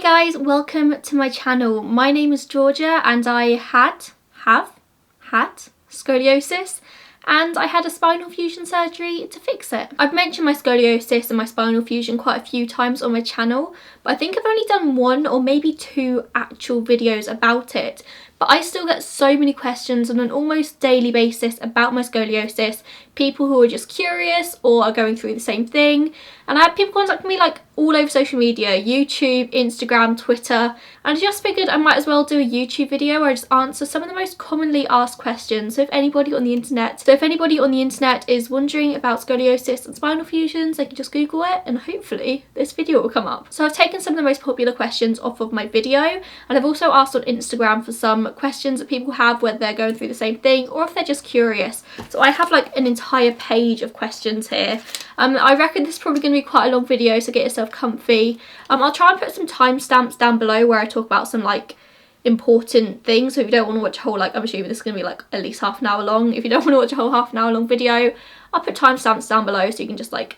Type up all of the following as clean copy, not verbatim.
Hey guys, welcome to my channel. My name is Georgia and I have scoliosis, and I had a spinal fusion surgery to fix it. I've mentioned my scoliosis and my spinal fusion quite a few times on my channel, but I think I've only done one or maybe two actual videos about it. But I still get so many questions on an almost daily basis about my scoliosis, people who are just curious or are going through the same thing. And I had people contact me like all over social media, YouTube, Instagram, Twitter, and I just figured I might as well do a YouTube video where I just answer some of the most commonly asked questions. So if anybody on the internet is wondering about scoliosis and spinal fusions, they can just Google it and hopefully this video will come up. So I've taken some of the most popular questions off of my video, and I've also asked on Instagram for some questions that people have, whether they're going through the same thing or if they're just curious. So I have like an entire page of questions here. I reckon this is probably going to be quite a long video, so get yourself comfy. I'll try and put some timestamps down below where I talk about some like important things, so if you don't want to watch a whole, like, I'm assuming this is going to be like at least half an hour long. If you don't want to watch a whole half an hour long video, I'll put timestamps down below so you can just like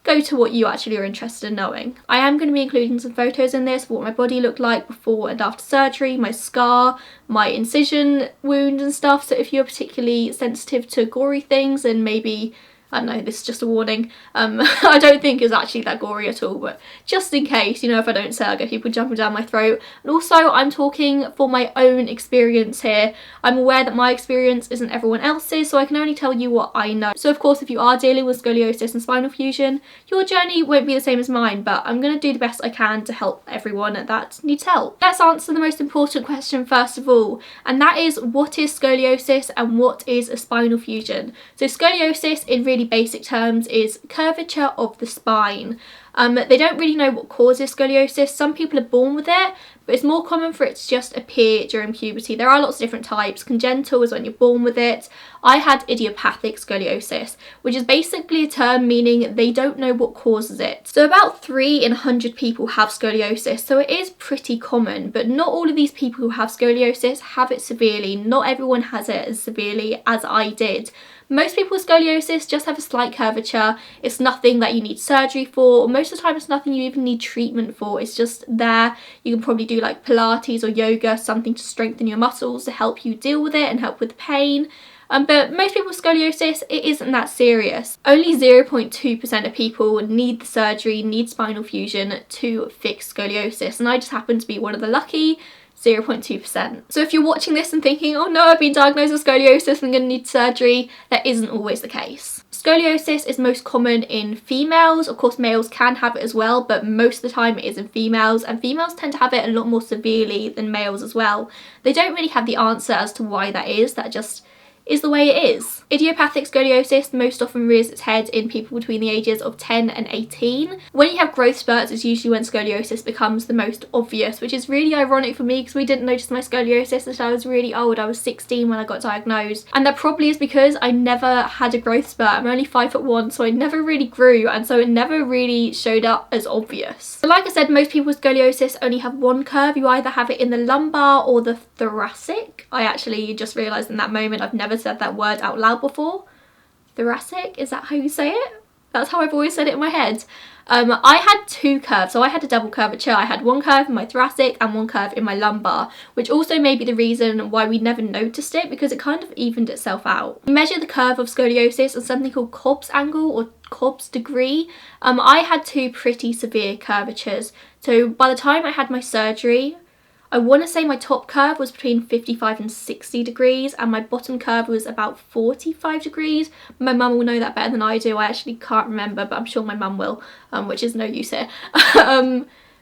go to what you actually are interested in knowing. I am going to be including some photos in this of what my body looked like before and after surgery, my scar, my incision wound and stuff, so if you're particularly sensitive to gory things, and maybe, I don't know, this is just a warning. I don't think it's actually that gory at all, but just in case, you know, if I don't say, I get people jumping down my throat. And also, I'm talking for my own experience here. I'm aware that my experience isn't everyone else's, so I can only tell you what I know. So of course, if you are dealing with scoliosis and spinal fusion, your journey won't be the same as mine, but I'm going to do the best I can to help everyone that needs help. Let's answer the most important question first of all, and that is, what is scoliosis and what is a spinal fusion? So scoliosis, in really basic terms, is curvature of the spine. They don't really know what causes scoliosis. Some people are born with it, but it's more common for it to just appear during puberty. There are lots of different types. Congenital is when you're born with it. I had idiopathic scoliosis, which is basically a term meaning they don't know what causes it. So about 3 in 100 people have scoliosis, so it is pretty common, but not all of these people who have scoliosis have it severely. Not everyone has it as severely as I did. Most people with scoliosis just have a slight curvature. It's nothing that you need surgery for, or most of the time it's nothing you even need treatment for. It's just there. You can probably do like Pilates or yoga, something to strengthen your muscles to help you deal with it and help with the pain. But most people with scoliosis, it isn't that serious. Only 0.2% of people need the surgery, need spinal fusion to fix scoliosis, and I just happen to be one of the lucky 0.2%. So if you're watching this and thinking, oh no, I've been diagnosed with scoliosis, I'm going to need surgery, that isn't always the case. Scoliosis is most common in females. Of course, males can have it as well, but most of the time it is in females, and females tend to have it a lot more severely than males as well. They don't really have the answer as to why that is. That just is the way it is. Idiopathic scoliosis most often rears its head in people between the ages of 10 and 18. When you have growth spurts is usually when scoliosis becomes the most obvious, which is really ironic for me because we didn't notice my scoliosis until I was really old. I was 16 when I got diagnosed, and that probably is because I never had a growth spurt. I'm only 5'1", so I never really grew, and so it never really showed up as obvious. So like I said, most people with scoliosis only have one curve. You either have it in the lumbar or the thoracic. I actually just realised in that moment I've never said that word out loud before. Thoracic, is that how you say it? That's how I've always said it in my head. I had 2 curves, so I had a double curvature. I had one curve in my thoracic and one curve in my lumbar, which also may be the reason why we never noticed it, because it kind of evened itself out. We measure the curve of scoliosis on something called Cobb's angle or Cobb's degree. I had 2 pretty severe curvatures, so by the time I had my surgery, I want to say my top curve was between 55 and 60 degrees and my bottom curve was about 45 degrees. My mum will know that better than I do. I actually can't remember, but I'm sure my mum will, which is no use here.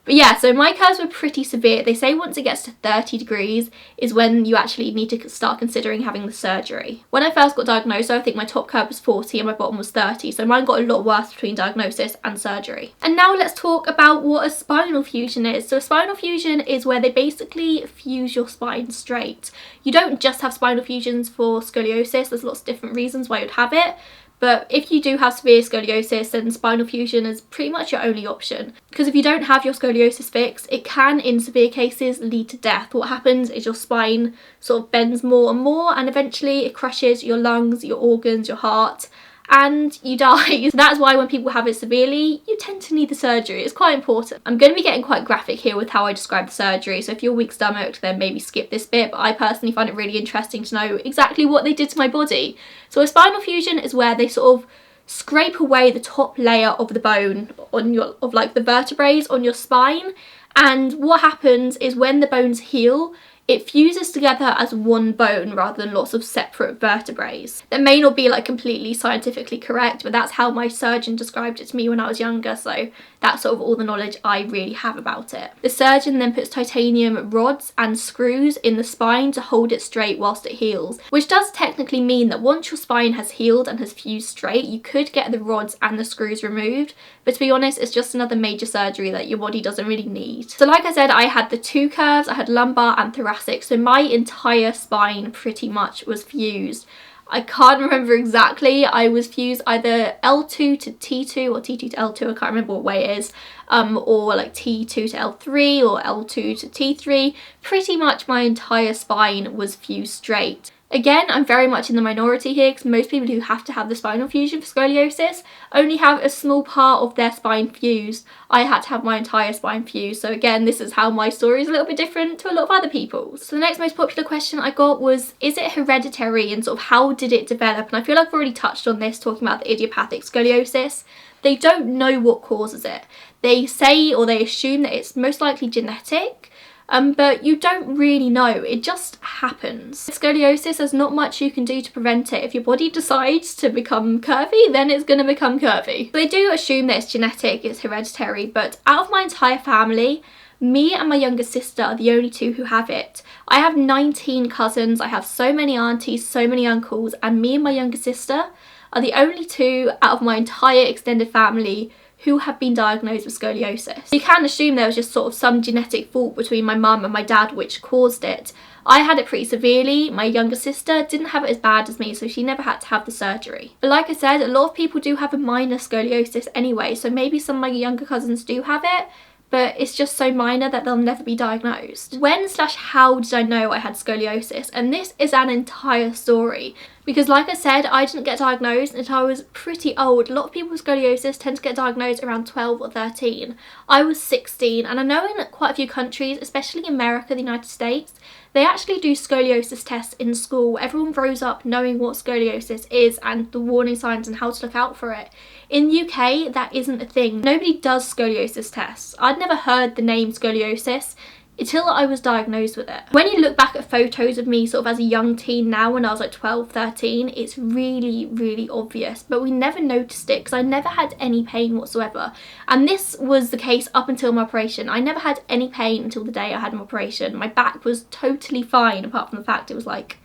But yeah, so my curves were pretty severe. They say once it gets to 30 degrees is when you actually need to start considering having the surgery. When I first got diagnosed, I think my top curve was 40 and my bottom was 30, so mine got a lot worse between diagnosis and surgery. And now let's talk about what a spinal fusion is. So a spinal fusion is where they basically fuse your spine straight. You don't just have spinal fusions for scoliosis. There's lots of different reasons why you'd have it. But if you do have severe scoliosis, then spinal fusion is pretty much your only option. Because if you don't have your scoliosis fixed, it can, in severe cases, lead to death. What happens is your spine sort of bends more and more, and eventually it crushes your lungs, your organs, your heart, and you die. So that's why when people have it severely, you tend to need the surgery. It's quite important. I'm going to be getting quite graphic here with how I describe the surgery, so if you're weak stomached, then maybe skip this bit, but I personally find it really interesting to know exactly what they did to my body. So a spinal fusion is where they sort of scrape away the top layer of the bone of like the vertebrae on your spine, and what happens is when the bones heal, it fuses together as one bone rather than lots of separate vertebrae. That may not be like completely scientifically correct, but that's how my surgeon described it to me when I was younger, so that's sort of all the knowledge I really have about it. The surgeon then puts titanium rods and screws in the spine to hold it straight whilst it heals, which does technically mean that once your spine has healed and has fused straight, you could get the rods and the screws removed, but to be honest, it's just another major surgery that your body doesn't really need. So like I said, I had the two curves, I had lumbar and thoracic, so my entire spine pretty much was fused. I can't remember exactly, I was fused either L2 to T2 or T2 to L2, I can't remember what way it is, or like T2 to L3 or L2 to T3. Pretty much my entire spine was fused straight. Again, I'm very much in the minority here because most people who have to have the spinal fusion for scoliosis only have a small part of their spine fused. I had to have my entire spine fused, so again, this is how my story is a little bit different to a lot of other people's. So the next most popular question I got was, is it hereditary and sort of how did it develop? And I feel like I've already touched on this talking about the idiopathic scoliosis. They don't know what causes it. They say or they assume that it's most likely genetic, but you don't really know, it just happens. Scoliosis, there's not much you can do to prevent it. If your body decides to become curvy, then it's going to become curvy. They do assume that it's genetic, it's hereditary, but out of my entire family, me and my younger sister are the only two who have it. I have 19 cousins, I have so many aunties, so many uncles, and me and my younger sister are the only two out of my entire extended family who have been diagnosed with scoliosis. You can assume there was just sort of some genetic fault between my mum and my dad which caused it. I had it pretty severely. My younger sister didn't have it as bad as me, so she never had to have the surgery. But like I said, a lot of people do have a minor scoliosis anyway, so maybe some of my younger cousins do have it, but it's just so minor that they'll never be diagnosed. When/how did I know I had scoliosis? And this is an entire story. Because like I said, I didn't get diagnosed until I was pretty old. A lot of people with scoliosis tend to get diagnosed around 12 or 13. I was 16, and I know in quite a few countries, especially America, the United States, they actually do scoliosis tests in school. Everyone grows up knowing what scoliosis is and the warning signs and how to look out for it. In the UK, that isn't a thing. Nobody does scoliosis tests. I'd never heard the name scoliosis until I was diagnosed with it. When you look back at photos of me sort of as a young teen now when I was like 12, 13, it's really, really obvious, but we never noticed it because I never had any pain whatsoever. And this was the case up until my operation. I never had any pain until the day I had my operation. My back was totally fine apart from the fact it was like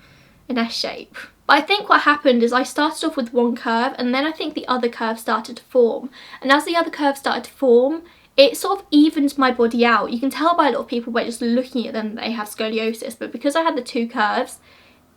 an S shape. But I think what happened is I started off with one curve and then I think the other curve started to form. And as the other curve started to form, it sort of evened my body out. You can tell by a lot of people by just looking at them that they have scoliosis, but because I had the two curves,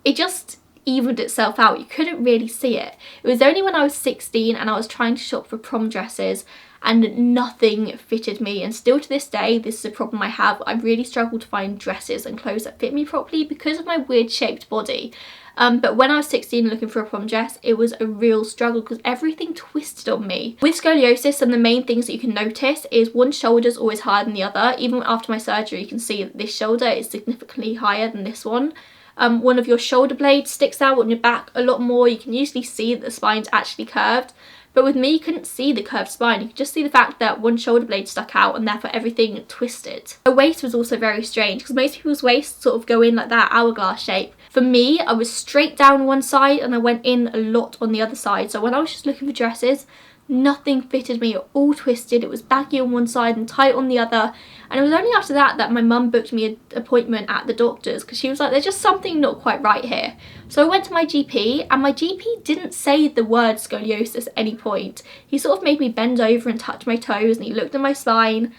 it just evened itself out. You couldn't really see it. It was only when I was 16 and I was trying to shop for prom dresses and nothing fitted me, and still to this day this is a problem I have. I really struggle to find dresses and clothes that fit me properly because of my weird shaped body. But when I was 16 looking for a prom dress, it was a real struggle because everything twisted on me. With scoliosis, some of the main things that you can notice is one shoulder is always higher than the other. Even after my surgery, you can see that this shoulder is significantly higher than this one. One of your shoulder blades sticks out on your back a lot more. You can usually see that the spine's actually curved. But with me, you couldn't see the curved spine. You could just see the fact that one shoulder blade stuck out and therefore everything twisted. The waist was also very strange because most people's waists sort of go in like that hourglass shape. For me, I was straight down one side and I went in a lot on the other side. So when I was just looking for dresses, nothing fitted me, all twisted. It was baggy on one side and tight on the other. And it was only after that that my mum booked me an appointment at the doctor's because she was like, there's just something not quite right here. So I went to my GP and my GP didn't say the word scoliosis at any point. He sort of made me bend over and touch my toes and he looked at my spine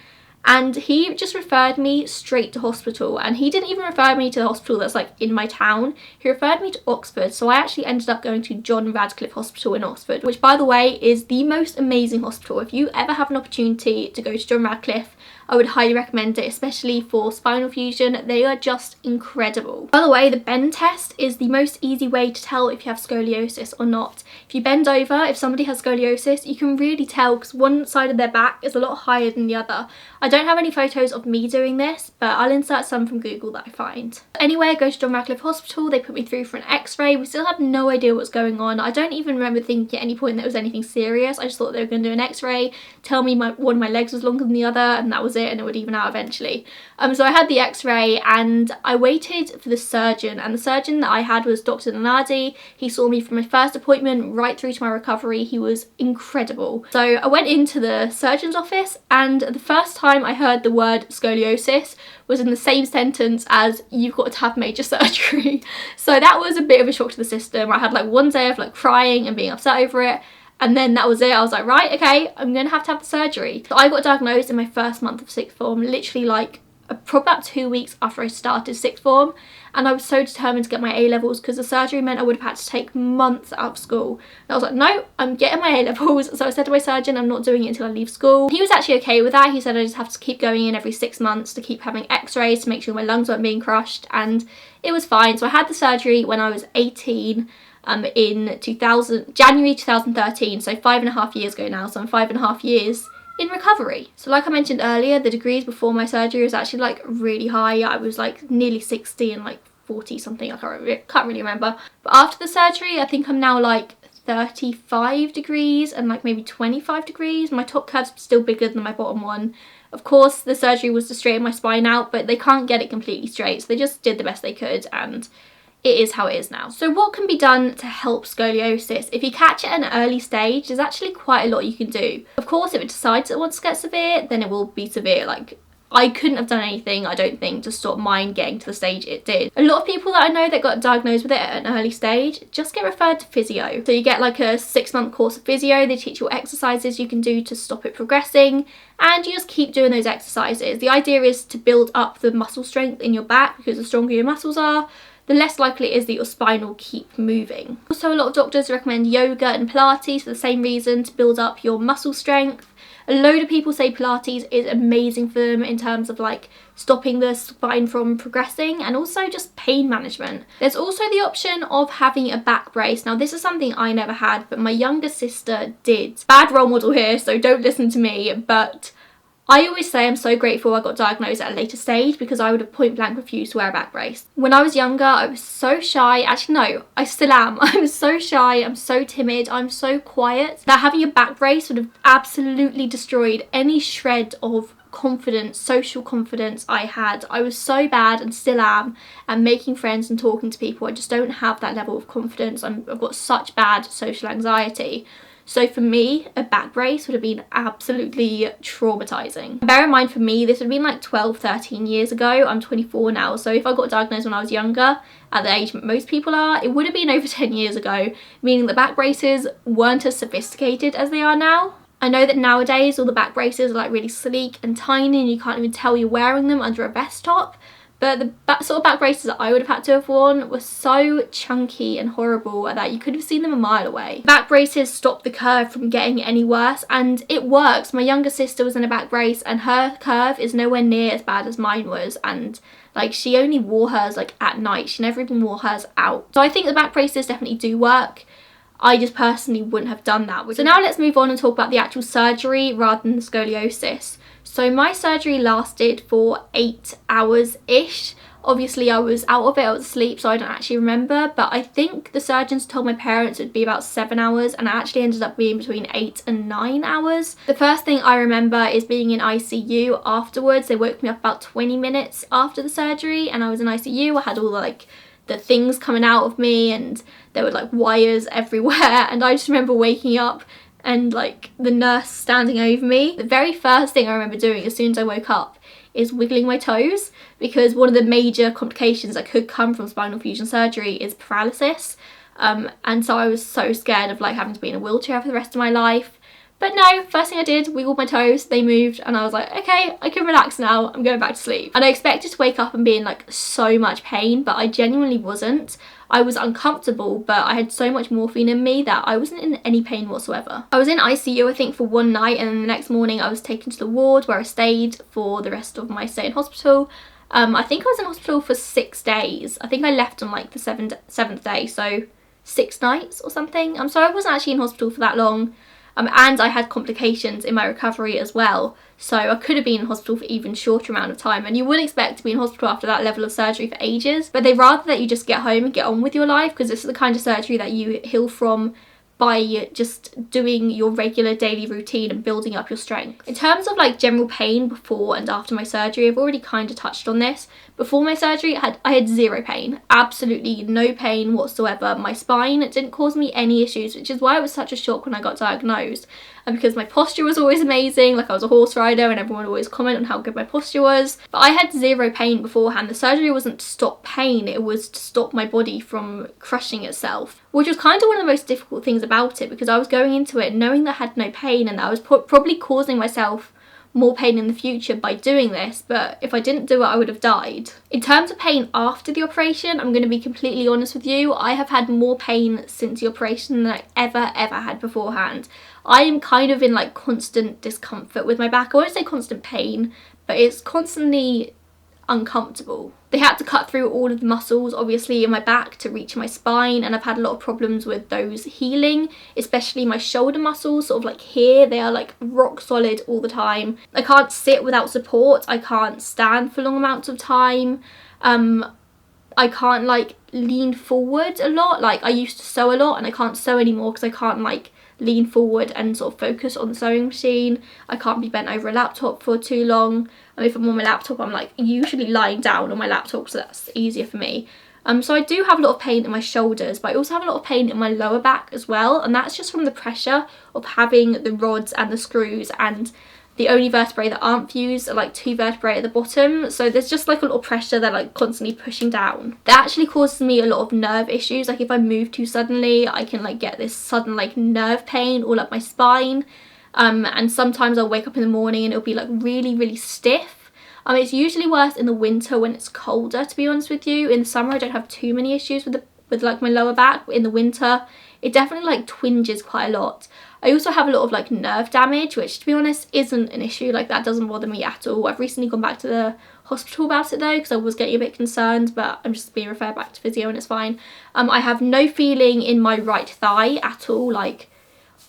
and he just referred me straight to hospital. And he didn't even refer me to the hospital that's like in my town. He referred me to Oxford. So I actually ended up going to John Radcliffe Hospital in Oxford, which by the way is the most amazing hospital. If you ever have an opportunity to go to John Radcliffe, I would highly recommend it, especially for spinal fusion. They are just incredible. By the way, the bend test is the most easy way to tell if you have scoliosis or not. If you bend over, if somebody has scoliosis, you can really tell because one side of their back is a lot higher than the other. I don't have any photos of me doing this, but I'll insert some from Google that I find. Anyway, I go to John Radcliffe Hospital. They put me through for an x-ray. We still had no idea what's going on. I don't even remember thinking at any point that it was anything serious. I just thought they were going to do an x-ray, tell me one of my legs was longer than the other, and that was it, and it would even out eventually. So I had the x-ray and I waited for the surgeon, and the surgeon that I had was Dr. Nanadi. He saw me from my first appointment right through to my recovery. He was incredible. So I went into the surgeon's office, and the first time I heard the word scoliosis was in the same sentence as "you've got to have major surgery." So that was a bit of a shock to the system. I had like one day of like crying and being upset over it, and then that was it. I was like, right, okay, I'm gonna have the surgery. So I got diagnosed in my first month of sixth form, literally like probably about 2 weeks after I started sixth form, and I was so determined to get my A-levels because the surgery meant I would have had to take months out of school. And I was like, no, I'm getting my A-levels. So I said to my surgeon, I'm not doing it until I leave school. He was actually okay with that. He said I just have to keep going in every 6 months to keep having x-rays to make sure my lungs weren't being crushed, and it was fine. So I had the surgery when I was 18 in January 2013, so 5.5 years ago now. So I'm 5.5 years in recovery. So like I mentioned earlier, the degrees before my surgery was actually like really high. I was like nearly 60 and like 40 something, I can't really remember. But after the surgery, I think I'm now like 35 degrees and like maybe 25 degrees. My top curve's still bigger than my bottom one. Of course, the surgery was to straighten my spine out, but they can't get it completely straight, so they just did the best they could, and it is how it is now. So what can be done to help scoliosis? If you catch it at an early stage, there's actually quite a lot you can do. Of course, if it decides it wants to get severe, then it will be severe. Like, I couldn't have done anything, I don't think, to stop mine getting to the stage it did. A lot of people that I know that got diagnosed with it at an early stage just get referred to physio. So you get like a 6-month course of physio, they teach you what exercises you can do to stop it progressing, and you just keep doing those exercises. The idea is to build up the muscle strength in your back, because the stronger your muscles are, the less likely it is that your spine will keep moving. Also, a lot of doctors recommend yoga and Pilates for the same reason, to build up your muscle strength. A load of people say Pilates is amazing for them in terms of like stopping the spine from progressing, and also just pain management. There's also the option of having a back brace. Now this is something I never had, but my younger sister did. Bad role model here, so don't listen to me, but I always say I'm so grateful I got diagnosed at a later stage, because I would have point blank refused to wear a back brace. When I was younger, I was so shy. Actually, no, I still am. I'm so shy, I'm so timid, I'm so quiet, that having a back brace would have absolutely destroyed any shred of confidence, social confidence I had. I was so bad, and still am, at making friends and talking to people. I just don't have that level of confidence. I've got such bad social anxiety. So for me, a back brace would have been absolutely traumatizing. Bear in mind, for me, this would have been like 12, 13 years ago. I'm 24 now, so if I got diagnosed when I was younger, at the age most people are, it would have been over 10 years ago, meaning that back braces weren't as sophisticated as they are now. I know that nowadays all the back braces are like really sleek and tiny, and you can't even tell you're wearing them under a vest top. But the sort of back braces that I would have had to have worn were so chunky and horrible that you could have seen them a mile away. Back braces stop the curve from getting any worse, and it works. My younger sister was in a back brace, and her curve is nowhere near as bad as mine was, and like she only wore hers like at night. She never even wore hers out. So I think the back braces definitely do work. I just personally wouldn't have done that. So now let's move on and talk about the actual surgery rather than the scoliosis. So my surgery lasted for 8 hours-ish. Obviously I was out of it, I was asleep, so I don't actually remember, but I think the surgeons told my parents it would be about 7 hours, and it actually ended up being between 8 and 9 hours. The first thing I remember is being in ICU afterwards. They woke me up about 20 minutes after the surgery, and I was in ICU. I had all the things coming out of me, and there were like wires everywhere, and I just remember waking up and like the nurse standing over me. The very first thing I remember doing as soon as I woke up is wiggling my toes, because one of the major complications that could come from spinal fusion surgery is paralysis, and so I was so scared of like having to be in a wheelchair for the rest of my life. But no, first thing I did, wiggled my toes, they moved, and I was like, okay, I can relax now, I'm going back to sleep. And I expected to wake up and be in like so much pain, but I genuinely wasn't. I was uncomfortable, but I had so much morphine in me that I wasn't in any pain whatsoever. I was in ICU, I think, for one night, and then the next morning I was taken to the ward where I stayed for the rest of my stay in hospital. I think I was in hospital for 6 days. I think I left on like the seventh day, so 6 nights or something. So I wasn't actually in hospital for that long. And I had complications in my recovery as well, so I could have been in hospital for even shorter amount of time, and you wouldn't expect to be in hospital after that level of surgery for ages, but they'd rather that you just get home and get on with your life, because this is the kind of surgery that you heal from by just doing your regular daily routine and building up your strength. In terms of like general pain before and after my surgery, I've already kind of touched on this. Before my surgery, I had zero pain, absolutely no pain whatsoever. My spine didn't cause me any issues, which is why it was such a shock when I got diagnosed. And because my posture was always amazing, like I was a horse rider and everyone would always comment on how good my posture was. But I had zero pain beforehand. The surgery wasn't to stop pain, it was to stop my body from crushing itself, which was kind of one of the most difficult things about it, because I was going into it knowing that I had no pain and that I was probably causing myself more pain in the future by doing this, but if I didn't do it I would have died. In terms of pain after the operation, I'm going to be completely honest with you, I have had more pain since the operation than I ever had beforehand. I am kind of in like constant discomfort with my back. I won't say constant pain, but it's constantly uncomfortable. They had to cut through all of the muscles obviously in my back to reach my spine, and I've had a lot of problems with those healing, especially my shoulder muscles, sort of like here, they are like rock solid all the time. I can't sit without support, I can't stand for long amounts of time, I can't like lean forward a lot. Like I used to sew a lot and I can't sew anymore because I can't like lean forward and sort of focus on the sewing machine. I can't be bent over a laptop for too long. If I'm on my laptop, I'm like usually lying down on my laptop, so that's easier for me. So I do have a lot of pain in my shoulders, but I also have a lot of pain in my lower back as well, and that's just from the pressure of having the rods and the screws, and the only vertebrae that aren't fused are like 2 vertebrae at the bottom, so there's just like a lot of pressure they're like constantly pushing down. That actually causes me a lot of nerve issues. Like if I move too suddenly, I can like get this sudden like nerve pain all up my spine, and sometimes I'll wake up in the morning and it'll be like really stiff. It's usually worse in the winter when it's colder, to be honest with you. In the summer I don't have too many issues with like my lower back, but in the winter it definitely like twinges quite a lot. I also have a lot of like nerve damage, which to be honest isn't an issue, like that doesn't bother me at all. I've recently gone back to the hospital about it though, because I was getting a bit concerned, but I'm just being referred back to physio and it's fine. I have no feeling in my right thigh at all, like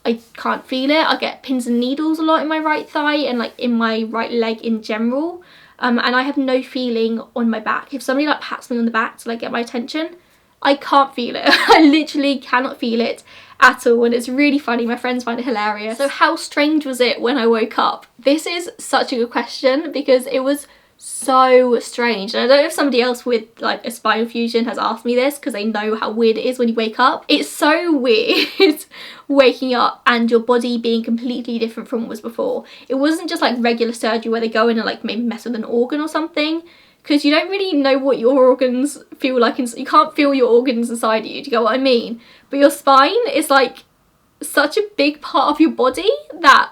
I can't feel it. I get pins and needles a lot in my right thigh and like in my right leg in general, and I have no feeling on my back. If somebody like pats me on the back to like get my attention, I can't feel it. I literally cannot feel it at all, and it's really funny. My friends find it hilarious. So how strange was it when I woke up? This is such a good question because it was so strange, and I don't know if somebody else with like a spinal fusion has asked me this because they know how weird it is when you wake up. It's so weird waking up and your body being completely different from what was before. It wasn't just like regular surgery where they go in and like maybe mess with an organ or something, because you don't really know what your organs feel like, and you can't feel your organs inside you, do you get what I mean? But your spine is like such a big part of your body that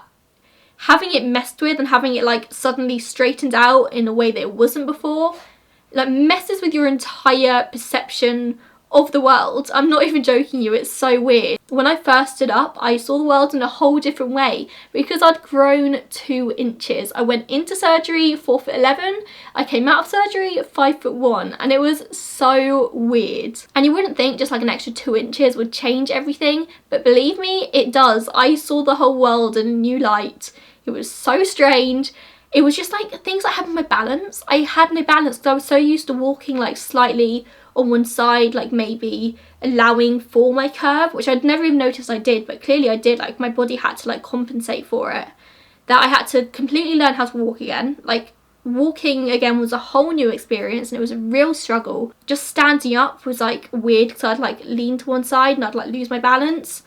having it messed with and having it like suddenly straightened out in a way that it wasn't before, like messes with your entire perception of the world. I'm not even joking you, it's so weird. When I first stood up, I saw the world in a whole different way because I'd grown 2 inches. I went into surgery 4'11", I came out of surgery 5'1", and it was so weird. And you wouldn't think just like an extra 2 inches would change everything, but believe me, it does. I saw the whole world in a new light. It was so strange. It was just like things like having my balance. I had no balance because I was so used to walking like slightly on one side, like maybe allowing for my curve, which I'd never even noticed I did, but clearly I did. Like my body had to like compensate for it, that I had to completely learn how to walk again. Like walking again was a whole new experience and it was a real struggle. Just standing up was like weird because I'd like lean to one side and I'd like lose my balance.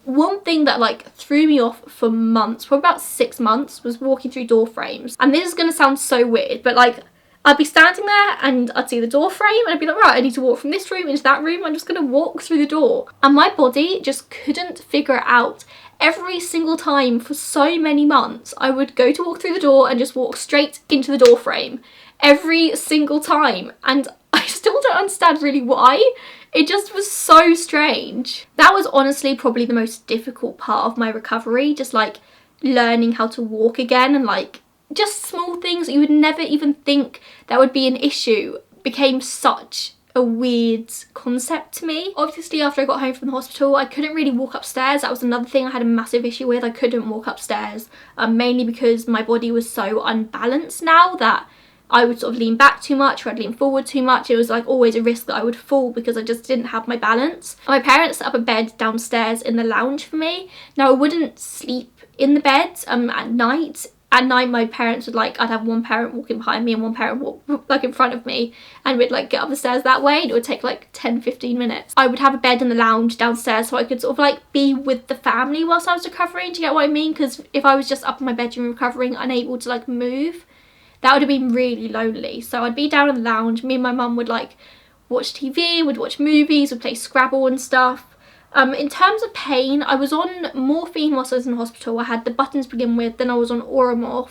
One thing that like threw me off for months, for about 6 months, was walking through door frames. And this is gonna sound so weird, but like I'd be standing there and I'd see the door frame and I'd be like, right, I need to walk from this room into that room. I'm just gonna walk through the door. And my body just couldn't figure it out. every single time for so many months, I would go to walk through the door and just walk straight into the door frame every single time. And I still don't understand really why. It just was so strange. That was honestly probably the most difficult part of my recovery, just like learning how to walk again, and like just small things that you would never even think that would be an issue became such a weird concept to me. Obviously, after I got home from the hospital, I couldn't really walk upstairs. That was another thing I had a massive issue with. I couldn't walk upstairs, mainly because my body was so unbalanced now that I would sort of lean back too much or I'd lean forward too much. It was like always a risk that I would fall because I just didn't have my balance. My parents set up a bed downstairs in the lounge for me. Now, I wouldn't sleep in the bed at night. At night, my parents would like, I'd have one parent walking behind me and one parent walk like in front of me, and we'd like get up the stairs that way, and it would take like 10-15 minutes. I would have a bed in the lounge downstairs so I could sort of like be with the family whilst I was recovering, do you get what I mean? Because if I was just up in my bedroom recovering, unable to like move, that would have been really lonely. So I'd be down in the lounge, me and my mum would like watch TV, would watch movies, would play Scrabble and stuff. In terms of pain, I was on morphine whilst I was in hospital. I had the buttons to begin with, then I was on Oromorph.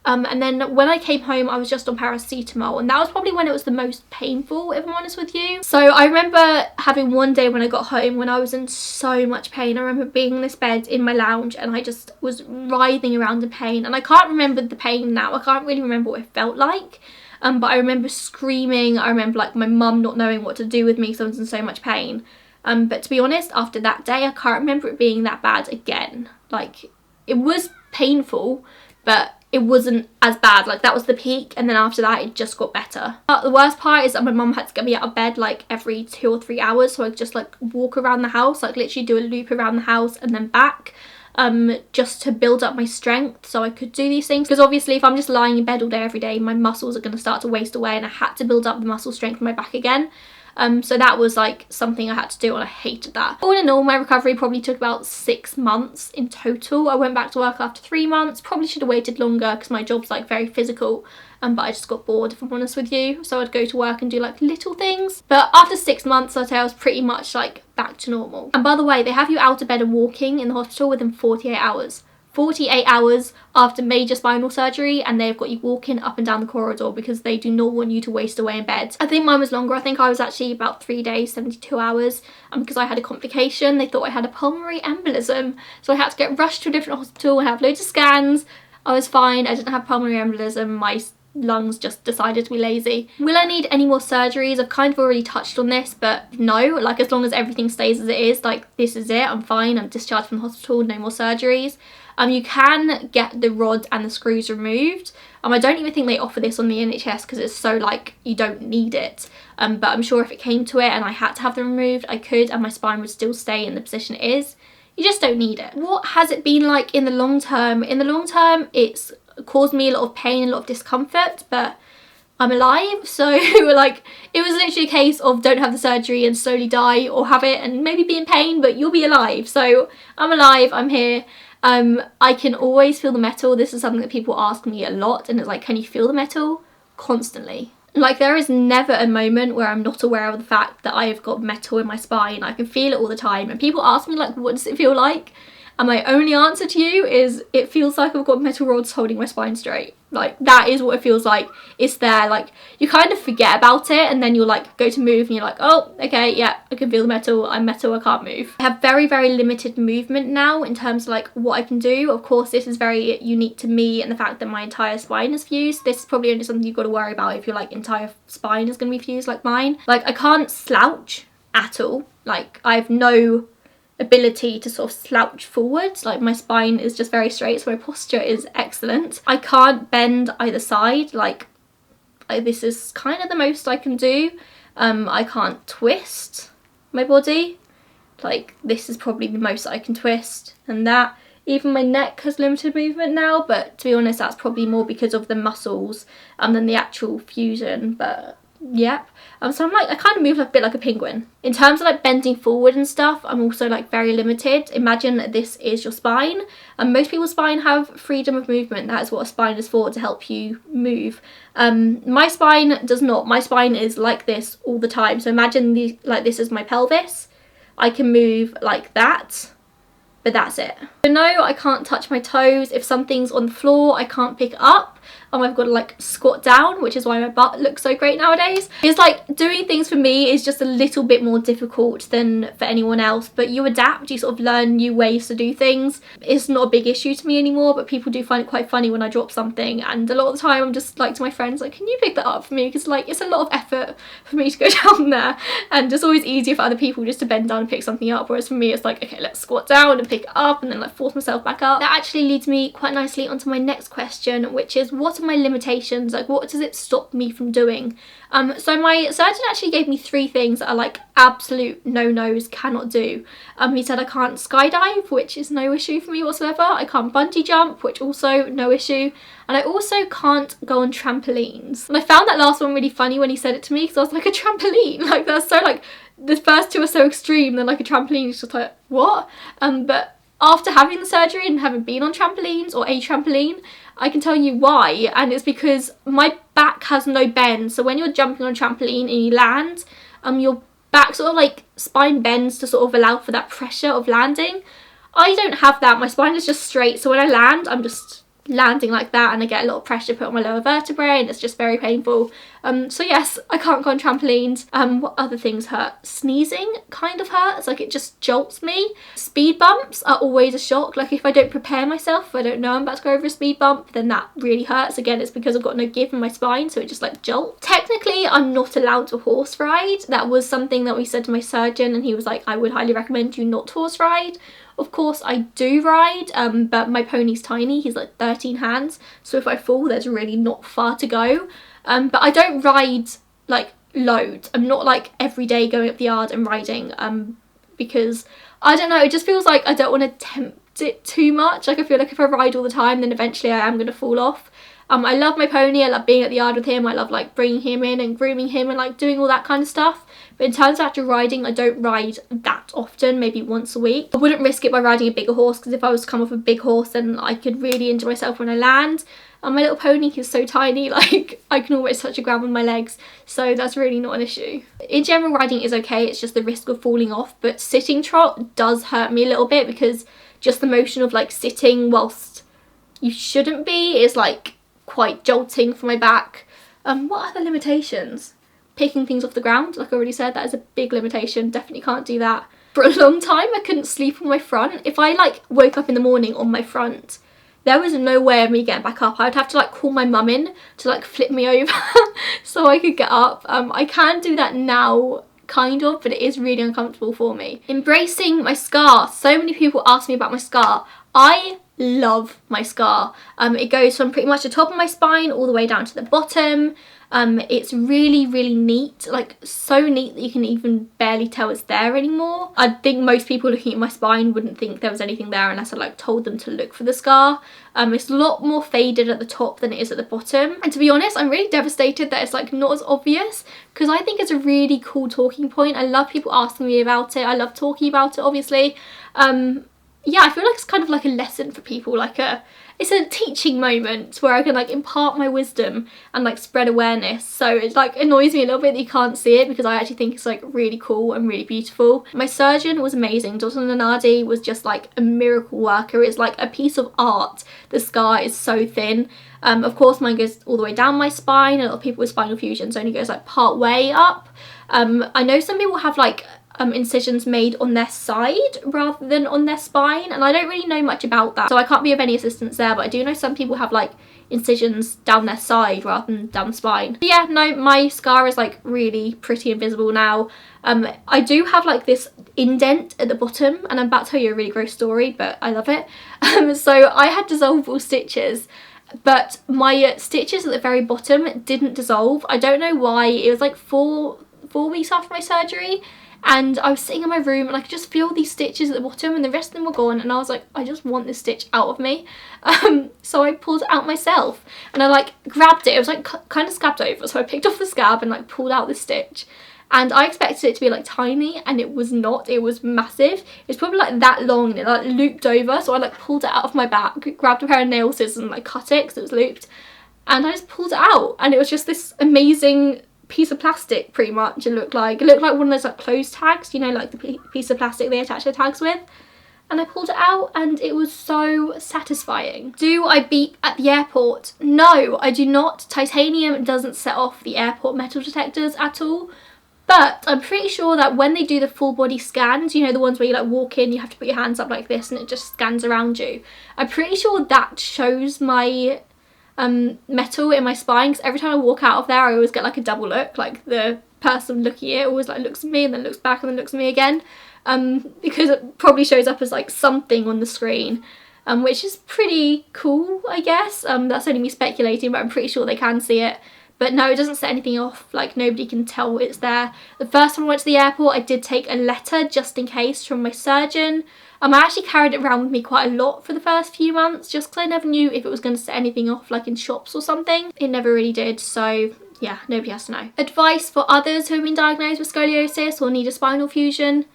And then when I came home, I was just on paracetamol, and that was probably when it was the most painful, if I'm honest with you. So I remember having one day when I got home when I was in so much pain. I remember being in this bed in my lounge and I just was writhing around in pain, and I can't remember the pain now. I can't really remember what it felt like. But I remember screaming. I remember like my mum not knowing what to do with me because I was in so much pain. But to be honest, after that day, I can't remember it being that bad again. Like, it was painful, but it wasn't as bad. Like, that was the peak, and then after that, it just got better. But the worst part is that my mum had to get me out of bed, like, every 2 or 3 hours, so I could just, like, walk around the house, like, literally do a loop around the house and then back, just to build up my strength so I could do these things. Because obviously, if I'm just lying in bed all day every day, my muscles are going to start to waste away, and I had to build up the muscle strength in my back again. So that was like something I had to do, and I hated that. All in all, my recovery probably took about 6 months in total. I went back to work after 3 months. Probably should have waited longer because my job's like very physical, but I just got bored, if I'm honest with you. So I'd go to work and do like little things. But after 6 months, I'd say I was pretty much like back to normal. And by the way, they have you out of bed and walking in the hospital within 48 hours. 48 hours after major spinal surgery, and they've got you walking up and down the corridor because they do not want you to waste away in bed. I think mine was longer. I think I was actually about 3 days, 72 hours, because I had a complication. They thought I had a pulmonary embolism, so I had to get rushed to a different hospital and have loads of scans. I was fine. I didn't have pulmonary embolism. My lungs just decided to be lazy. Will I need any more surgeries? I've kind of already touched on this, but no, like as long as everything stays as it is, like this is it, I'm fine, I'm discharged from the hospital, no more surgeries. You can get the rod and the screws removed. I don't even think they offer this on the NHS because it's so like you don't need it. But I'm sure if it came to it and I had to have them removed, I could, and my spine would still stay in the position it is. You just don't need it. What has it been like in the long term? In the long term, it's caused me a lot of pain, a lot of discomfort, but I'm alive. So like it was literally a case of don't have the surgery and slowly die, or have it and maybe be in pain, but you'll be alive. So I'm alive, I'm here. I can always feel the metal. This is something that people ask me a lot, and it's like, can you feel the metal? Constantly. Like there is never a moment where I'm not aware of the fact that I have got metal in my spine. I can feel it all the time, and people ask me like, what does it feel like? And my only answer to you is it feels like I've got metal rods holding my spine straight. Like that is what it feels like. It's there. Like you kind of forget about it, and then you'll like go to move and you're like, oh, okay, yeah, I can feel the metal. I'm metal, I can't move. I have very, very limited movement now in terms of like what I can do. Of course, this is very unique to me and the fact that my entire spine is fused. This is probably only something you've got to worry about if your like entire spine is going to be fused like mine. Like I can't slouch at all. Like I have no ability to sort of slouch forwards. Like my spine is just very straight, so my posture is excellent. I can't bend either side. Like this is kind of the most I can do. I can't twist my body. Like this is probably the most I can twist, and that even my neck has limited movement now, but to be honest that's probably more because of the muscles than the actual fusion. But yep. So I'm like, I kind of move a bit like a penguin. In terms of like bending forward and stuff, I'm also like very limited. Imagine this is your spine, and most people's spine have freedom of movement. That is what a spine is for, to help you move. My spine does not. My spine is like this all the time. So imagine like this is my pelvis. I can move like that, but that's it. So no, I can't touch my toes. If something's on the floor, I can't pick it up. I've got to like squat down, which is why my butt looks so great nowadays. It's like doing things for me is just a little bit more difficult than for anyone else, but you adapt, you sort of learn new ways to do things. It's not a big issue to me anymore, but people do find it quite funny when I drop something, and a lot of the time I'm just like to my friends like, can you pick that up for me, because like it's a lot of effort for me to go down there, and it's always easier for other people just to bend down and pick something up, whereas for me it's like, okay, let's squat down and pick it up and then like force myself back up. That actually leads me quite nicely onto my next question, which is what are my limitations? Like, what does it stop me from doing? So my surgeon actually gave me 3 things that are like absolute no-nos, cannot do. He said I can't skydive, which is no issue for me whatsoever. I can't bungee jump, which also no issue. And I also can't go on trampolines. And I found that last one really funny when he said it to me, because I was like, a trampoline? Like, that's so like, the first 2 are so extreme, then like a trampoline is just like, what? But after having the surgery and having been on trampolines or a trampoline, I can tell you why, and it's because my back has no bend. So when you're jumping on a trampoline and you land, your back sort of like spine bends to sort of allow for that pressure of landing. I don't have that. My spine is just straight, so when I land, I'm just landing like that, and I get a lot of pressure put on my lower vertebrae, and it's just very painful. So yes, I can't go on trampolines. What other things hurt? Sneezing kind of hurts, like it just jolts me. Speed bumps are always a shock. Like if I don't prepare myself, if I don't know I'm about to go over a speed bump, then that really hurts. Again, it's because I've got no give in my spine, so it just like jolts. Technically, I'm not allowed to horse ride. That was something that we said to my surgeon, and he was like, I would highly recommend you not horse ride. Of course I do ride, but my pony's tiny, he's like 13 hands, so if I fall there's really not far to go. But I don't ride like loads. I'm not like every day going up the yard and riding, because I don't know, it just feels like I don't want to tempt it too much. Like I feel like if I ride all the time then eventually I am going to fall off. I love my pony, I love being at the yard with him, I love like bringing him in and grooming him and like doing all that kind of stuff. But in terms of actual riding, I don't ride that often, maybe once a week. I wouldn't risk it by riding a bigger horse, because if I was to come off a big horse then I could really injure myself when I land. And my little pony is so tiny, like I can almost touch the ground with my legs, so that's really not an issue. In general, riding is okay, it's just the risk of falling off, but sitting trot does hurt me a little bit, because just the motion of like sitting whilst you shouldn't be is like quite jolting for my back. What other limitations? Picking things off the ground, like I already said, that is a big limitation. Definitely can't do that. For a long time I couldn't sleep on my front. If I like woke up in the morning on my front, there was no way of me getting back up. I would have to like call my mum in to like flip me over so I could get up. I can do that now kind of, but it is really uncomfortable for me. Embracing my scar. So many people ask me about my scar. I love my scar. It goes from pretty much the top of my spine all the way down to the bottom. It's really, really neat, like so neat that you can even barely tell it's there anymore. I think most people looking at my spine wouldn't think there was anything there unless I like told them to look for the scar. It's a lot more faded at the top than it is at the bottom, and to be honest I'm really devastated that it's like not as obvious, because I think it's a really cool talking point. I love people asking me about it, I love talking about it obviously. Yeah, I feel like it's kind of like a lesson for people, like it's a teaching moment where I can like impart my wisdom and like spread awareness. So it like annoys me a little bit that you can't see it, because I actually think it's like really cool and really beautiful. My surgeon was amazing. Dr. Nanadi was just like a miracle worker. It's like a piece of art. The scar is so thin. Of course mine goes all the way down my spine. A lot of people with spinal fusions only goes like part way up. I know some people have like incisions made on their side rather than on their spine, and I don't really know much about that, so I can't be of any assistance there, but I do know some people have like incisions down their side rather than down the spine. But yeah, no, my scar is like really pretty and visible now. I do have like this indent at the bottom, and I'm about to tell you a really gross story, but I love it. So I had dissolvable stitches, but my stitches at the very bottom didn't dissolve. I don't know why. It was like four weeks after my surgery, and I was sitting in my room and I could just feel these stitches at the bottom, and the rest of them were gone, and I was like, I just want this stitch out of me. So I pulled it out myself, and I like grabbed it. It was like kind of scabbed over, so I picked off the scab and like pulled out the stitch, and I expected it to be like tiny, and it was not. It was massive. It's probably like that long, and it like looped over, so I like pulled it out of my back, grabbed a pair of nail scissors and like cut it because it was looped, and I just pulled it out, and it was just this amazing piece of plastic. Pretty much it looked like one of those like clothes tags, you know, like the piece of plastic they attach their tags with. and I pulled it out and it was so satisfying. Do I beep at the airport? No, I do not. Titanium doesn't set off the airport metal detectors at all. But I'm pretty sure that when they do the full body scans, you know, the ones where you like walk in, you have to put your hands up like this and it just scans around you. I'm pretty sure that shows my metal in my spine, because every time I walk out of there I always get like a double look, like the person looking at it always like looks at me and then looks back and then looks at me again, because it probably shows up as like something on the screen, which is pretty cool, I guess. That's only me speculating, but I'm pretty sure they can see it. But no, it doesn't set anything off, like nobody can tell it's there. The first time I went to the airport I did take a letter just in case from my surgeon. I actually carried it around with me quite a lot for the first few months, just because I never knew if it was going to set anything off like in shops or something. It never really did, so yeah, nobody has to know. Advice for others who have been diagnosed with scoliosis or need a spinal fusion: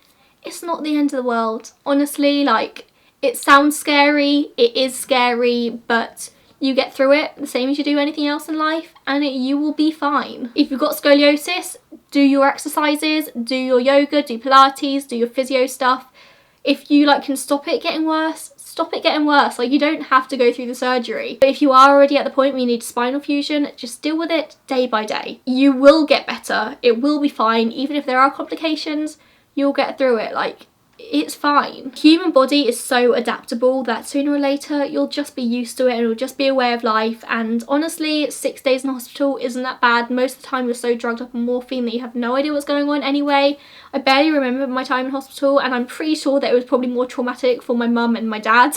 it's not the end of the world. Honestly, like, it sounds scary, it is scary, but you get through it the same as you do anything else in life, and you will be fine. If you've got scoliosis, do your exercises, do your yoga, do Pilates, do your physio stuff. If you like can stop it getting worse, stop it getting worse. Like, you don't have to go through the surgery. But if you are already at the point where you need spinal fusion, just deal with it day by day. You will get better, it will be fine. Even if there are complications, you'll get through it. Like, it's fine. The human body is so adaptable that sooner or later you'll just be used to it and it'll just be a way of life. And honestly, 6 days in hospital isn't that bad. Most of the time you're so drugged up on morphine that you have no idea what's going on anyway. I barely remember my time in hospital, and I'm pretty sure that it was probably more traumatic for my mum and my dad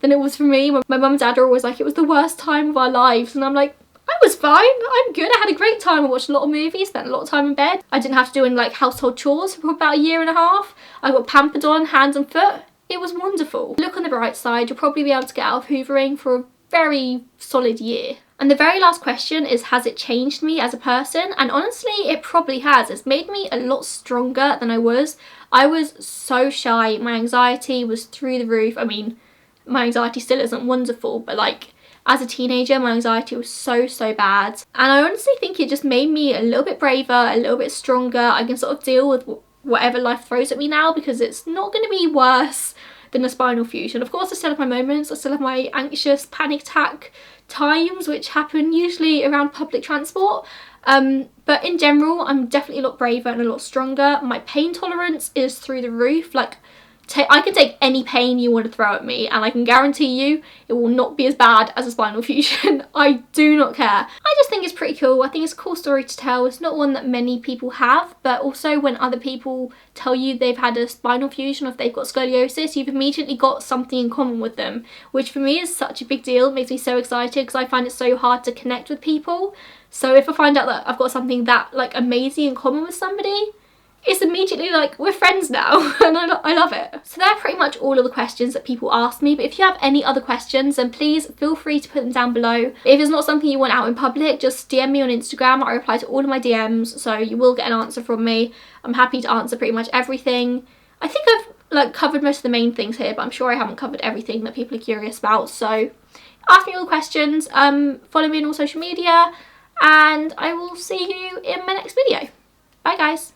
than it was for me. My mum and dad are always like, it was the worst time of our lives, and I'm like, I was fine, I'm good, I had a great time. I watched a lot of movies, spent a lot of time in bed. I didn't have to do any like household chores for about a year and a half. I got pampered on hands and foot. It was wonderful. Look on the bright side, you'll probably be able to get out of hoovering for a very solid year. And the very last question is, has it changed me as a person? And honestly, it probably has. It's made me a lot stronger than I was. I was so shy, my anxiety was through the roof. I mean, my anxiety still isn't wonderful, but like, as a teenager, my anxiety was so bad. And I honestly think it just made me a little bit braver, a little bit stronger. I can sort of deal with whatever life throws at me now, because it's not going to be worse than a spinal fusion. Of course, I still have my moments. I still have my anxious panic attack times, which happen usually around public transport. But in general, I'm definitely a lot braver and a lot stronger. My pain tolerance is through the roof. Like, I can take any pain you want to throw at me, and I can guarantee you it will not be as bad as a spinal fusion. I do not care. I just think it's pretty cool. I think it's a cool story to tell. It's not one that many people have, but also when other people tell you they've had a spinal fusion or if they've got scoliosis, you've immediately got something in common with them, which for me is such a big deal. It makes me so excited because I find it so hard to connect with people. So if I find out that I've got something that like amazing in common with somebody, it's immediately like, we're friends now, and I love it. So they're pretty much all of the questions that people ask me, but if you have any other questions, then please feel free to put them down below. If it's not something you want out in public, just DM me on Instagram. I reply to all of my DMs, so you will get an answer from me. I'm happy to answer pretty much everything. I think I've like covered most of the main things here, but I'm sure I haven't covered everything that people are curious about. So ask me all the questions, follow me on all social media, and I will see you in my next video. Bye guys.